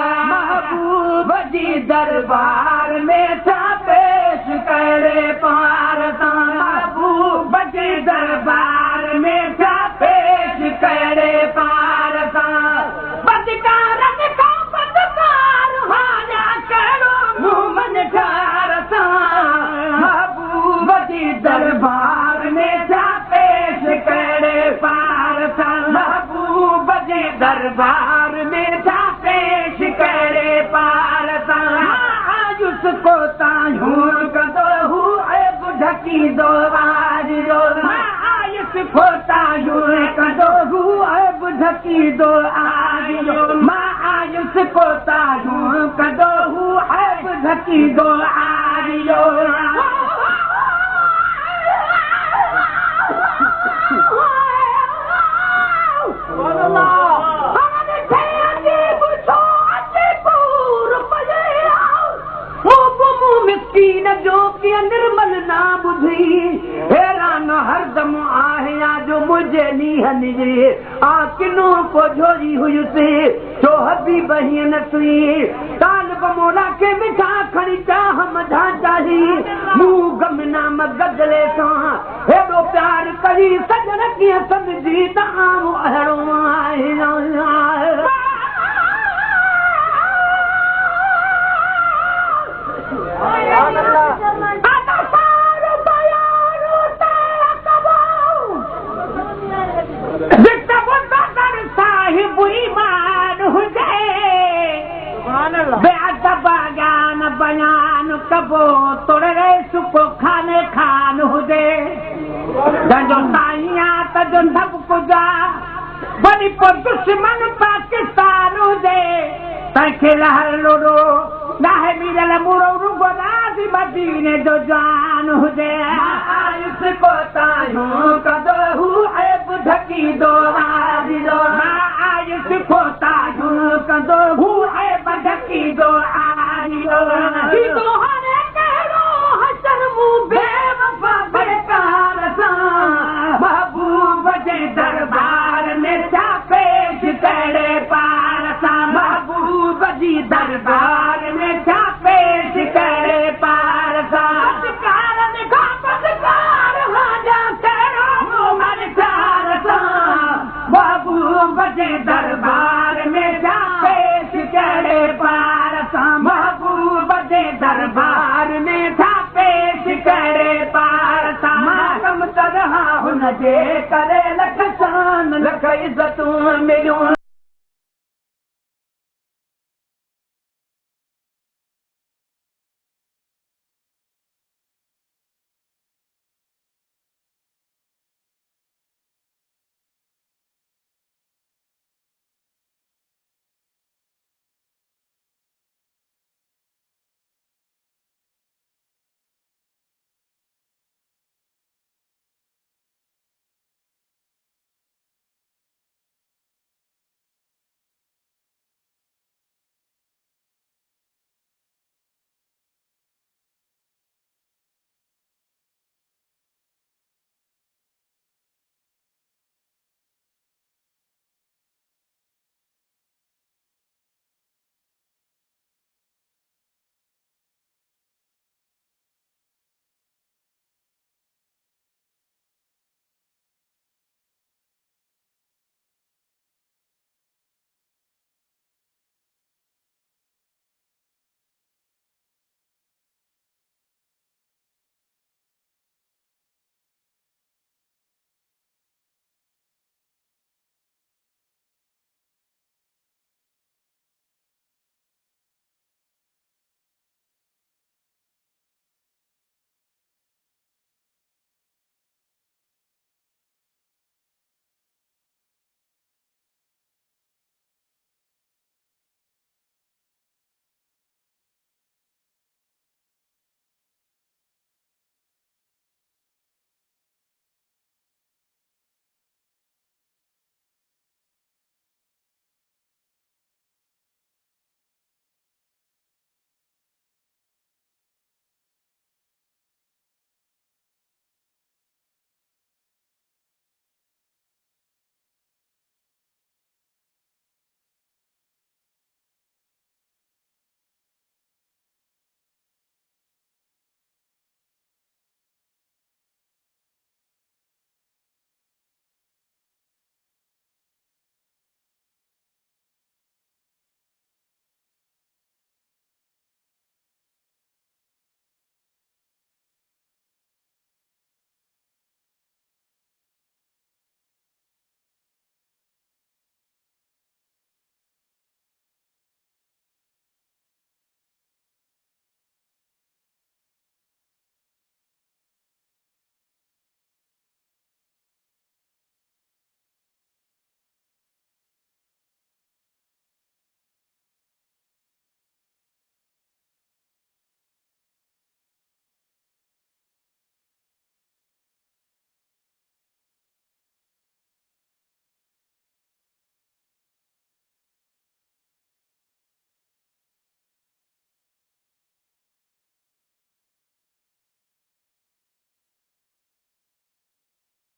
महबूब जी दरबार में था पेश करे पार महबूब जी दरबार में था पेश करे पार बदकारन का बदकार हाजा करो मुमन ठार महबूब जी दरबार में था पेश करे पार महबूब जी दरबार में था पेश करे पार उसको तायूं कदो हुए ढकी दो आज दो इसको तायूं कदो हुए ढकी दो आज दो माँ आयुष को तायूं कदो हुए ढकी दो आज दो मिस्कीन जो कि निर्मल ना बुधी हैरान हरदम आहे जो मुझे नीहन जे आ किनो को झोरी हुई से तो हबी बहिन सुई तालब मोला के मिठा खणी चाह मधा चाही मुंह गम नाम गजले सा हेडो प्यार करी सजन कीअं समझी त आऊं अहिड़ो आहे बयान कबो तोड़े सुको खाने खान हुजे जंजो साईं तजो सब कुजा वरी पो दुश्मन पाकिस्तान हुजे तंहिंखे लहर लोड़ो नाहे मिलल मुरो रुगो राज़ी मदीने जो जान हुजे आयुष को तायूं कदो हू ऐब ढकी दो राज़ी दो आयुष को तायूं कदो हू ऐब ढकी दो महबूब जे दरबार में छा पेश करे पार महबूब जी दरबार में छा पेश करे पार महबूब जे दरबार में छा पेश करे पार महबूब जे दरबार में था पेश करे पार मातम तरह हुन जे करे लख शान लख इज़तूं मिलियूं